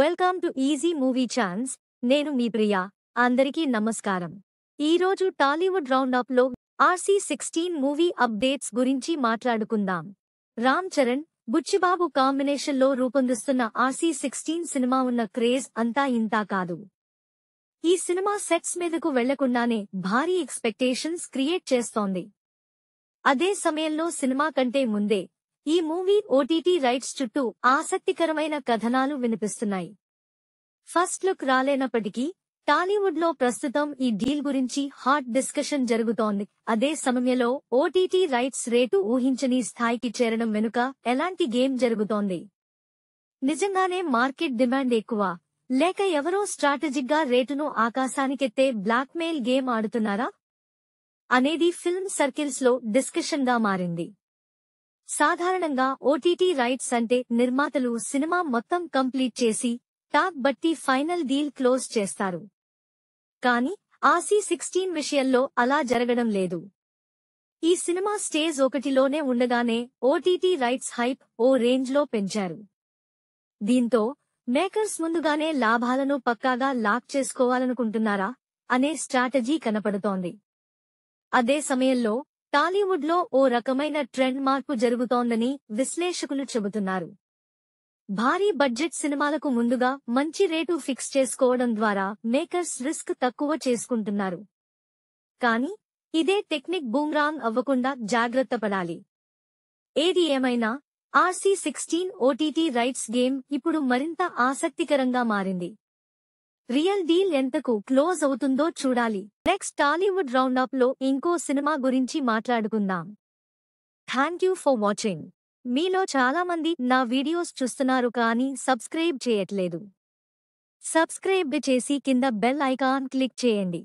Welcome to easy movie chance. నేను మీ ప్రియా. అందరికీ నమస్కారం. ఈరోజు టాలీవుడ్ రౌండప్లో RC16 మూవీ అప్డేట్స్ గురించి మాట్లాడుకుందాం. రామ్ చరణ్, బుచ్చిబాబు కాంబినేషన్లో రూపొందిస్తున్న RC16 సినిమా ఉన్న క్రేజ్ అంతా ఇంతా కాదు. ఈ సినిమా సెట్స్ మీదకు వెళ్లకుండానే భారీ ఎక్స్పెక్టేషన్స్ క్రియేట్ చేస్తోంది. అదే సమయంలో సినిమా కంటే ముందే ఈ మూవీ ఓటీటీ రైట్స్ చుట్టూ ఆసక్తికరమైన కథనాలు వినిపిస్తున్నాయి. ఫస్ట్ లుక్ రాలేనప్పటికీ టాలీవుడ్లో ప్రస్తుతం ఈ డీల్ గురించి హాట్ డిస్కషన్ జరుగుతోంది. అదే సమయంలో ఓటీటీ రైట్స్ రేటు ఊహించని స్థాయికి చేరడం వెనుక ఎలాంటి గేమ్ జరుగుతోంది? నిజంగానే మార్కెట్ డిమాండ్ ఎక్కువ, లేక ఎవరో స్ట్రాటజిక్గా రేటును ఆకాశానికెత్తే బ్లాక్మెయిల్ గేమ్ ఆడుతున్నారా అనేది ఫిల్మ్ సర్కిల్స్లో డిస్కషన్గా మారింది. సాధారణంగా ఓటీటీ రైట్స్ అంటే నిర్మాతలు సినిమా మొత్తం కంప్లీట్ చేసి టాక్ బట్టి ఫైనల్ డీల్ క్లోజ్ చేస్తారు. కానీ RC16 విషయంలో అలా జరగడం లేదు. ఈ సినిమా స్టేజ్ 1లోనే ఉండగానే ఓటీటీ రైట్స్ హైప్ ఓ రేంజ్లో పెంచారు. దీంతో మేకర్స్ ముందుగానే లాభాలను పక్కాగా లాక్ చేసుకోవాలనుకుంటున్నారా అనే స్ట్రాటజీ కనపడుతోంది. అదే సమయంలో టాలీవుడ్లో ఓ రకమైన ట్రెండ్ మార్పు జరుగుతోందని విశ్లేషకులు చెబుతున్నారు. భారీ బడ్జెట్ సినిమాలకు ముందుగా మంచి రేటు ఫిక్స్ చేసుకోవడం ద్వారా మేకర్స్ రిస్క్ తక్కువ చేసుకుంటున్నారు. కానీ ఇదే టెక్నిక్ బూమ్రాంగ్ అవ్వకుండా జాగ్రత్త పడాలి. ఏది ఏమైనా RC16 ఓటీటీ రైట్స్ గేమ్ ఇప్పుడు మరింత ఆసక్తికరంగా మారింది. రియల్ డీల్ ఎంతకు క్లోజ్ అవుతుందో చూడాలి. నెక్స్ట్ టాలీవుడ్ రౌండప్లో ఇంకో సినిమా గురించి మాట్లాడుకుందాం. Thank you for watching. మీలో చాలా మంది నా వీడియోస్ చూస్తున్నారు కానీ సబ్స్క్రైబ్ చేయట్లేదు. సబ్స్క్రైబ్ చేసి కింద బెల్ ఐకాన్ క్లిక్ చేయండి.